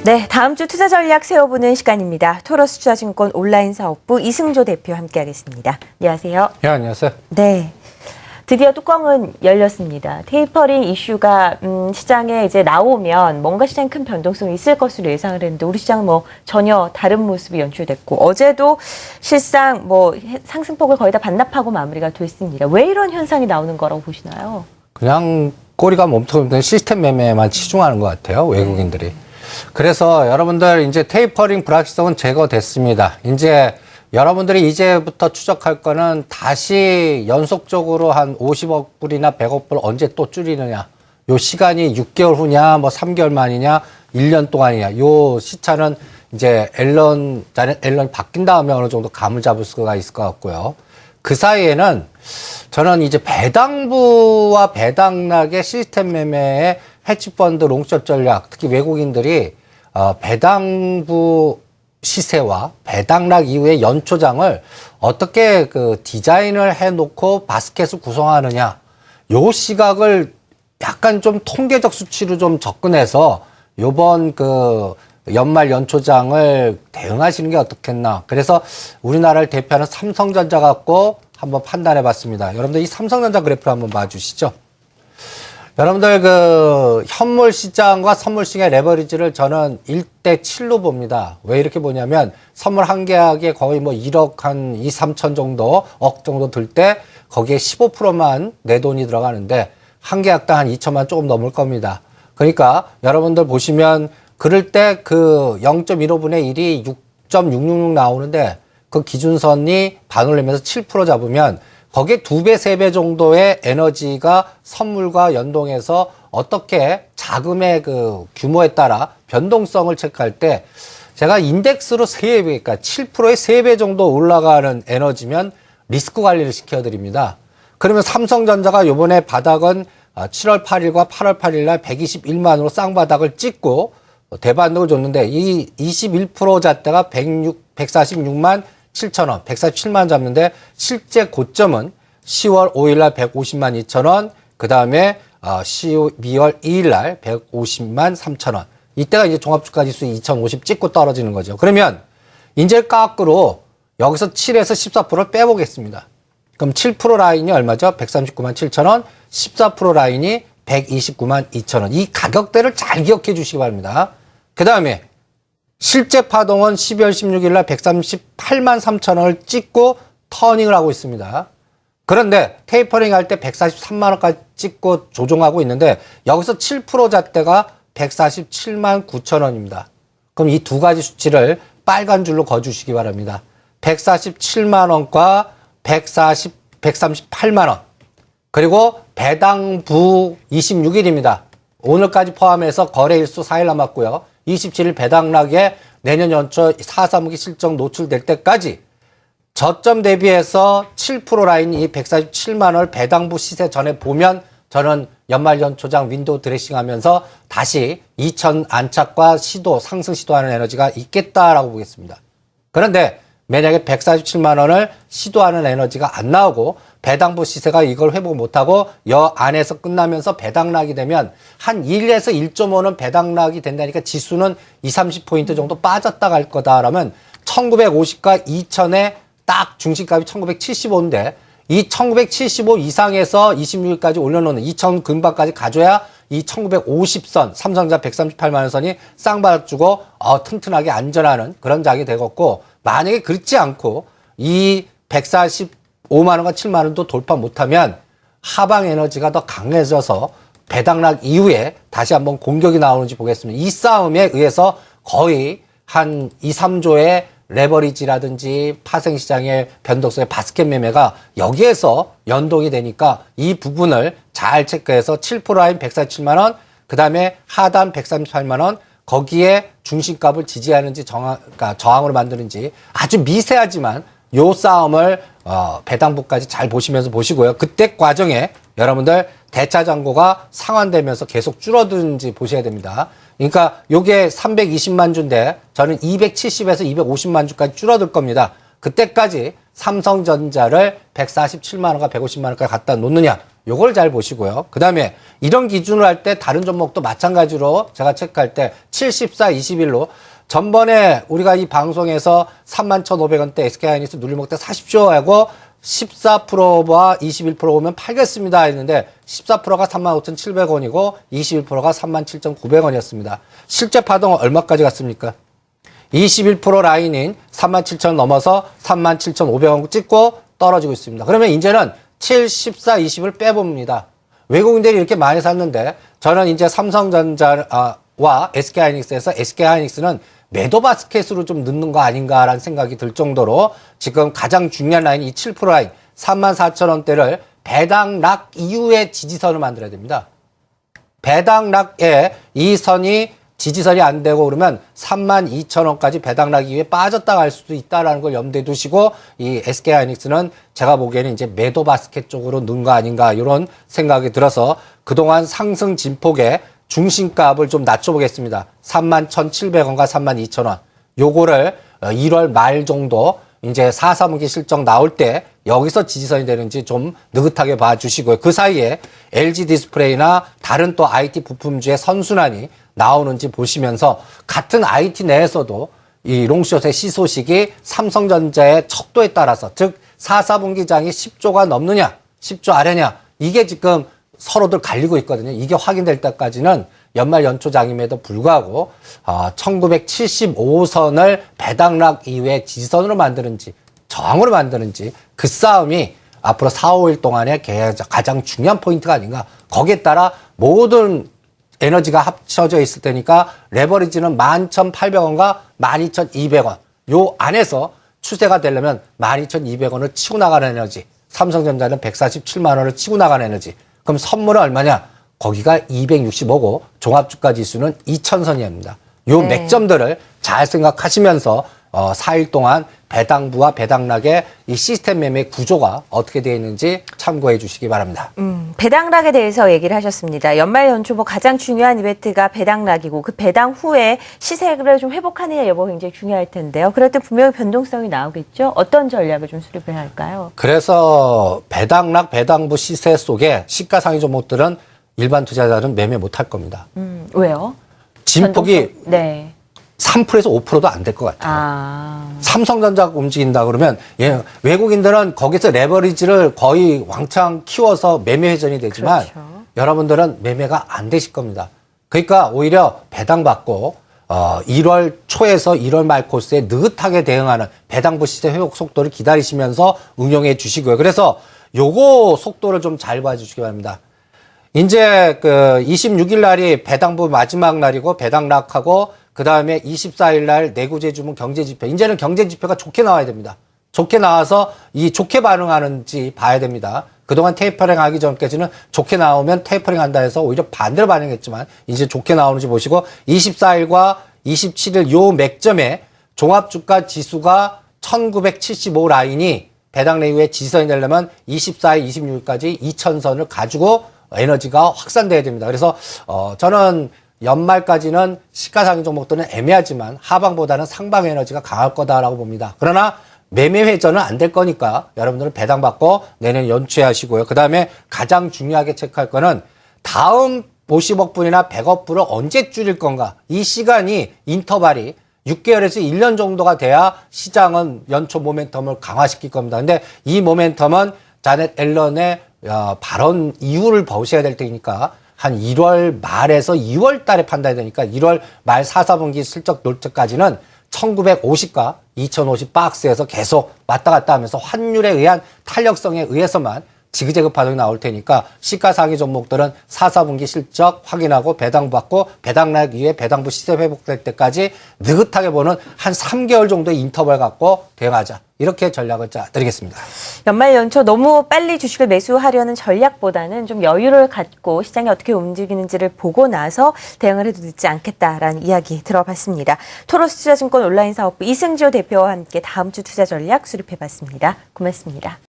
네, 다음 주 투자 전략 세워보는 시간입니다. 토러스 투자증권 온라인 사업부 이승조 대표 함께하겠습니다. 안녕하세요. 네, 안녕하세요. 네, 드디어 뚜껑은 열렸습니다. 테이퍼링 이슈가 시장에 이제 나오면 뭔가 시장에 큰 변동성이 있을 것으로 예상을 했는데 우리 시장은 뭐 전혀 다른 모습이 연출됐고 어제도 실상 뭐 상승폭을 거의 다 반납하고 마무리가 됐습니다. 왜 이런 현상이 나오는 거라고 보시나요? 그냥 꼬리가 몸통 없는 시스템 매매에만 치중하는 것 같아요, 외국인들이. 그래서 여러분들 이제 테이퍼링 불확실성은 제거됐습니다. 이제 여러분들이 이제부터 추적할 거는 다시 연속적으로 한 50억 불이나 100억 불 언제 또 줄이느냐. 요 시간이 6개월 후냐, 뭐 3개월 만이냐, 1년 동안이냐. 요 시차는 이제 앨런이 바뀐 다음에 어느 정도 감을 잡을 수가 있을 것 같고요. 그 사이에는 저는 이제 배당부와 배당락의 시스템 매매의 헤지펀드 롱숏 전략, 특히 외국인들이 배당부 시세와 배당락 이후의 연초장을 어떻게 그 디자인을 해놓고 바스켓을 구성하느냐, 요 시각을 약간 좀 통계적 수치로 좀 접근해서 요번 그 연말 연초장을 대응하시는 게 어떻겠나. 그래서 우리나라를 대표하는 삼성전자 갖고 한번 판단해 봤습니다. 여러분들 이 삼성전자 그래프를 한번 봐주시죠. 여러분들 그 현물 시장과 선물 시장의 레버리지를 저는 1대 7로 봅니다. 왜 이렇게 보냐면 선물 한 계약에 거의 뭐 1억 한 2, 3천 정도, 억 정도 들 때 거기에 15%만 내 돈이 들어가는데 한 계약당 한 2천만 조금 넘을 겁니다. 그러니까 여러분들 보시면 그럴 때 그 0.15분의 1이 6.666 나오는데 그 기준선이 반올림에서 7% 잡으면 거기에 2배, 3배 정도의 에너지가 선물과 연동해서 어떻게 자금의 그 규모에 따라 변동성을 체크할 때 제가 인덱스로 3배, 그러니까 7%의 3배 정도 올라가는 에너지면 리스크 관리를 시켜드립니다. 그러면 삼성전자가 요번에 바닥은 7월 8일과 8월 8일 날 121만으로 쌍바닥을 찍고 대반등을 줬는데 이 21% 잣대가 146만 7천원, 147만 잡는데 실제 고점은 10월 5일 날 150만 2천원, 그 다음에 12월 2일 날 150만 3천원. 이때가 이제 종합주가지수 2050 찍고 떨어지는 거죠. 그러면 이제 깎으로 여기서 7에서 14%를 빼보겠습니다. 그럼 7% 라인이 얼마죠? 139만 7천원, 14% 라인이 129만 2천원. 이 가격대를 잘 기억해 주시기 바랍니다. 그 다음에 실제 파동은 12월 16일 날 138만 3천 원을 찍고 터닝을 하고 있습니다. 그런데 테이퍼링 할 때 143만 원까지 찍고 조정하고 있는데 여기서 7% 잣대가 147만 9천 원입니다. 그럼 이 두 가지 수치를 빨간 줄로 그어주시기 바랍니다. 147만 원과 138만 원. 그리고 배당부 26일입니다. 오늘까지 포함해서 거래일수 4일 남았고요. 27일 배당락에 내년 연초 4사무기 실적 노출될 때까지 저점 대비해서 7% 라인 이 147만 원을 배당부 시세 전에 보면 저는 연말 연초장 윈도우 드레싱 하면서 다시 2천 안착과 시도, 상승 시도하는 에너지가 있겠다라고 보겠습니다. 그런데 만약에 147만 원을 시도하는 에너지가 안 나오고 배당부 시세가 이걸 회복 못하고 여 안에서 끝나면서 배당락이 되면 한 1에서 1.5는 배당락이 된다니까 지수는 20, 30포인트 정도 빠졌다 갈 거다라면 1950과 2000에 딱 중심값이 1975인데 이 1975 이상에서 26일까지 올려놓는 2000 근방까지 가져야 이 1950선 삼성전자 138만 원 선이 쌍바닥 주고 튼튼하게 안전하는 그런 장이 되겠고 만약에 그렇지 않고 이 145만 원과 7만 원도 돌파 못하면 하방 에너지가 더 강해져서 배당락 이후에 다시 한번 공격이 나오는지 보겠습니다. 이 싸움에 의해서 거의 한 2, 3조의 레버리지라든지 파생시장의 변동성의 바스켓 매매가 여기에서 연동이 되니까 이 부분을 잘 체크해서 7% 라인 147만 원, 그 다음에 하단 138만 원, 거기에 중심값을 지지하는지 그러니까 저항으로 만드는지 아주 미세하지만 요 싸움을 배당부까지 잘 보시면서 보시고요. 그때 과정에 여러분들 대차 잔고가 상환되면서 계속 줄어드는지 보셔야 됩니다. 그러니까 요게 320만 주인데 저는 270에서 250만 주까지 줄어들 겁니다. 그때까지 삼성전자를 147만 원과 150만 원까지 갖다 놓느냐 요걸 잘 보시고요. 그다음에 이런 기준을 할 때 다른 종목도 마찬가지로 제가 체크할 때 74, 21로 전번에 우리가 이 방송에서 31,500원대 SK하이닉스 눌림목 때 사십시오 하고 14%와 21% 오면 팔겠습니다 했는데 14%가 35,700원이고 21%가 37,900원이었습니다. 실제 파동은 얼마까지 갔습니까? 21% 라인인 37,000원 넘어서 37,500원 찍고 떨어지고 있습니다. 그러면 이제는 7, 14, 20을 빼봅니다. 외국인들이 이렇게 많이 샀는데 저는 이제 삼성전자와 SK하이닉스에서 SK하이닉스는 매도 바스켓으로 좀 넣는 거 아닌가라는 생각이 들 정도로 지금 가장 중요한 라인 이 7% 라인 34,000원대를 배당락 이후에 지지선을 만들어야 됩니다. 배당락에 이 선이 지지선이 안 되고 그러면 32,000원까지 배당락 이후에 빠졌다 갈 수도 있다라는 걸 염두에 두시고 이 SK하이닉스는 제가 보기에는 이제 매도 바스켓 쪽으로 넣은 거 아닌가 이런 생각이 들어서 그동안 상승 진폭의 중심값을 좀 낮춰보겠습니다. 31,700원과 32,000원. 요거를 1월 말 정도 이제 4, 3분기 실적 나올 때 여기서 지지선이 되는지 좀 느긋하게 봐주시고요. 그 사이에 LG 디스플레이나 다른 또 IT 부품주의 선순환이 나오는지 보시면서 같은 IT 내에서도 이 롱숏의 시소식이 삼성전자의 척도에 따라서 즉 4, 4분기 장이 10조가 넘느냐 10조 아래냐 이게 지금 서로들 갈리고 있거든요. 이게 확인될 때까지는 연말 연초장임에도 불구하고 1975선을 배당락 이후에 지지선으로 만드는지 저항으로 만드는지 그 싸움이 앞으로 4, 5일 동안의 가장 중요한 포인트가 아닌가. 거기에 따라 모든 에너지가 합쳐져 있을 테니까 레버리지는 11,800원과 12,200원 요 안에서 추세가 되려면 12,200원을 치고 나가는 에너지 삼성전자는 147만 원을 치고 나가는 에너지 그럼 선물은 얼마냐? 거기가 265고 종합주가 지수는 2000선이옵니다. 요 네. 맥점들을 잘 생각하시면서 4일 동안 배당부와 배당락의 이 시스템 매매 구조가 어떻게 되어 있는지 참고해 주시기 바랍니다. 배당락에 대해서 얘기를 하셨습니다. 연말 연초 뭐 가장 중요한 이벤트가 배당락이고 그 배당 후에 시세를 좀 회복하느냐 여부가 굉장히 중요할 텐데요. 그럴 때 분명히 변동성이 나오겠죠. 어떤 전략을 좀 수립해야 할까요? 그래서 배당락, 배당부 시세 속에 시가상위 종목들은 일반 투자자는 매매 못할 겁니다. 왜요? 진폭이 네. 3%에서 5%도 안 될 것 같아요. 삼성전자가 움직인다 그러면 외국인들은 거기서 레버리지를 거의 왕창 키워서 매매 회전이 되지만 그렇죠. 여러분들은 매매가 안 되실 겁니다. 그러니까 오히려 배당받고 1월 초에서 1월 말 코스에 느긋하게 대응하는 배당부 시세 회복 속도를 기다리시면서 응용해 주시고요. 그래서 요거 속도를 좀 잘 봐주시기 바랍니다. 이제 26일 날이 배당부 마지막 날이고 배당락하고 그 다음에 24일 날 내구재 주문 경제지표. 이제는 경제지표가 좋게 나와야 됩니다. 좋게 나와서 이 좋게 반응하는지 봐야 됩니다. 그동안 테이퍼링 하기 전까지는 좋게 나오면 테이퍼링 한다 해서 오히려 반대로 반응했지만 이제 좋게 나오는지 보시고 24일과 27일 요 맥점에 종합주가 지수가 1975 라인이 배당락 이후에 지지선이 되려면 24일, 26일까지 2000선을 가지고 에너지가 확산돼야 됩니다. 그래서 저는 연말까지는 시가상위 종목들은 애매하지만 하방보다는 상방 에너지가 강할 거다라고 봅니다. 그러나 매매 회전은 안 될 거니까 여러분들은 배당받고 내년 연초에 하시고요. 그 다음에 가장 중요하게 체크할 거는 다음 50억 분이나 100억 분을 언제 줄일 건가. 이 시간이 인터벌이 6개월에서 1년 정도가 돼야 시장은 연초 모멘텀을 강화시킬 겁니다. 근데 이 모멘텀은 자넷 앨런의 발언 이후를 보셔야 될 테니까 한 1월 말에서 2월 달에 판단해야 되니까 1월 말 4, 4분기 실적 놀 때까지는 1950과 2050 박스에서 계속 왔다 갔다 하면서 환율에 의한 탄력성에 의해서만 지그재그 파동이 나올 테니까 시가상위 종목들은 4, 4분기 실적 확인하고 배당받고 배당락 이후에 배당부 시세 회복될 때까지 느긋하게 보는 한 3개월 정도의 인터벌 갖고 대응하자. 이렇게 전략을 짜드리겠습니다. 연말 연초 너무 빨리 주식을 매수하려는 전략보다는 좀 여유를 갖고 시장이 어떻게 움직이는지를 보고 나서 대응을 해도 늦지 않겠다라는 이야기 들어봤습니다. 토로스 투자증권 온라인 사업부 이승지호 대표와 함께 다음 주 투자 전략 수립해봤습니다. 고맙습니다.